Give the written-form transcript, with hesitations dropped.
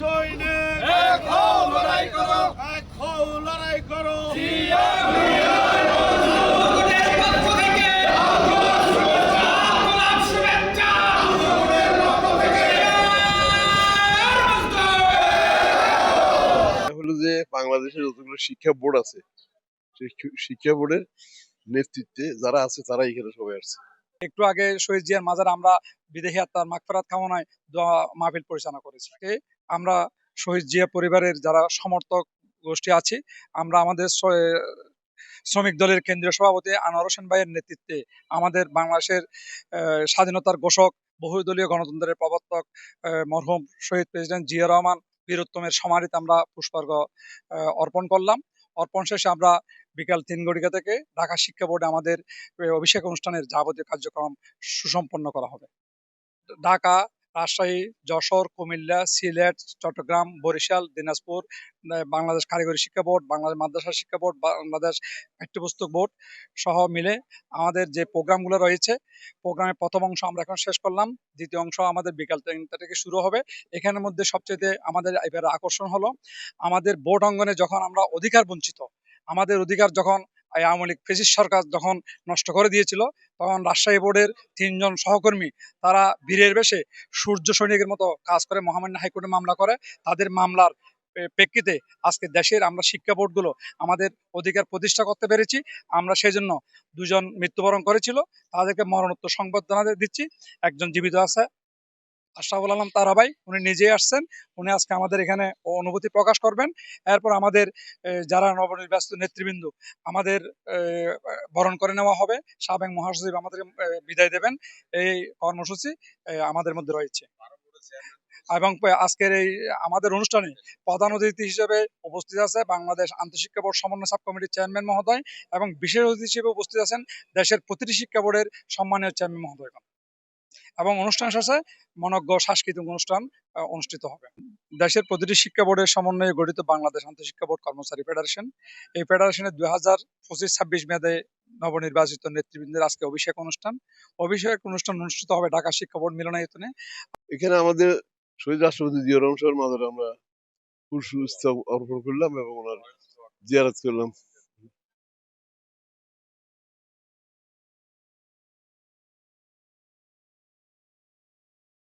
সৈনিক এক হও লড়াই করো এক হও লড়াই করো জিয়া মিয়ার পক্ষ থেকে গোলাপ শুভেচ্ছা হলো যে বাংলাদেশের যতগুলো শিক্ষা বোর্ড আছে সেই শিক্ষা বোর্ডের নেতৃত্বে যারা আছে তারা এখানে সবাই আসছে। একটু আগে শহীদ জিয়ার মাজারে আমরা বিদেহী আত্মার মাগফিরাত কামনায় দোয়া মাহফিল পরিচালনা করেছি। আমরা শহীদ জিয়া পরিবারের যারা সমর্থক গোষ্ঠী আছি, আমরা আমাদের শ্রমিক দলের কেন্দ্রীয় সভাপতি আনোয়ার হোসেন ভাইয়ের নেতৃত্বে আমাদের বাংলাদেশের স্বাধীনতার ঘোষক বহুদলীয় গণতন্ত্রের প্রবর্তক মরহুম শহীদ প্রেসিডেন্ট জিয়া রহমান বীরোত্তমের সমাধিতে আমরা পুষ্পার্ঘ অর্পণ করলাম। অর্পণ শেষে আমরা বিকাল ৩ ঘটিকা থেকে ঢাকা শিক্ষা বোর্ডে আমাদের অভিষেক অনুষ্ঠানের যাবতীয় কার্যক্রম সুসম্পন্ন করা হবে। ঢাকা, রাজশাহী, যশোর, কুমিল্লা, সিলেট, চট্টগ্রাম, বরিশাল, দিনাজপুর, বাংলাদেশ কারিগরি শিক্ষা বোর্ড, বাংলাদেশ মাদ্রাসা শিক্ষা বোর্ড, বাংলাদেশ পাঠ্যপুস্তক বোর্ড সহ মিলে আমাদের যে প্রোগ্রামগুলো রয়েছে, প্রোগ্রামের প্রথম অংশ আমরা এখন শেষ করলাম। দ্বিতীয় অংশ আমাদের বিকাল ৩টা থেকে শুরু হবে। এখানের মধ্যে সবচেয়ে আমাদের এবার আকর্ষণ হলো আমাদের বোর্ড অঙ্গনে যখন আমরা অধিকার বঞ্চিত, আমাদের অধিকার যখন আওয়ামী লীগ ফ্যাসিস্ট সরকার যখন নষ্ট করে দিয়েছিল, তখন রাজশাহী বোর্ডের ৩ জন সহকর্মী তারা বীরের বেশে সূর্য সৈনিকের মতো কাজ করে মহামান্য হাইকোর্টে মামলা করে। তাদের মামলার প্রেক্ষিতে আজকে দেশের আমরা শিক্ষা বোর্ডগুলো আমাদের অধিকার প্রতিষ্ঠা করতে পেরেছি। আমরা সেই জন্য ২ জন মৃত্যুবরণ করেছিল, তাদেরকে মরণোত্তর সংবর্ধনা দিচ্ছি। একজন জীবিত আছে, আশরাফুল আলম তারা ভাই, উনি নিজেই আসছেন। উনি আজকে আমাদের এখানে অনুভূতি প্রকাশ করবেন। এরপর আমাদের যারা নবনির্বাচিত নেতৃবৃন্দ আমাদের বরণ করে নেওয়া হবে। সাবেক মহাসচিব আমাদের বিদায় দেবেন। এই কর্মসূচি আমাদের মধ্যে রয়েছে। এবং আজকের এই আমাদের অনুষ্ঠানে প্রধান অতিথি হিসেবে উপস্থিত আছে বাংলাদেশ আন্তঃশিক্ষা বোর্ড সমন্বয় সাব কমিটির চেয়ারম্যান মহোদয়, এবং বিশেষ অতিথি হিসেবে উপস্থিত আছেন দেশের প্রতিটি শিক্ষা বোর্ডের সম্মানীয় চেয়ারম্যান মহোদয়। এবং অনুষ্ঠান শেষে মনজ্ঞ সাংস্কৃতিক অনুষ্ঠান অনুষ্ঠিত হবে। দেশের প্রতিটি শিক্ষা বোর্ডের সমন্বয়ে গঠিত বাংলাদেশ আন্তঃশিক্ষা বোর্ড কর্মচারী ফেডারেশন, এই ফেডারেশনের 2025-26 মেয়াদে নবনির্বাচিত নেতৃবৃন্দের আজকে অভিষেক অনুষ্ঠান অনুষ্ঠিত হবে ঢাকা শিক্ষা বোর্ড মিলনায়তনে। এখানে আমাদের শহীদ রাষ্ট্রপতি জিয়া রহমান সাহেবের মাজারে আমরা পুষ্প অর্পণ করলাম এবং ওনার জিয়ারত করলাম।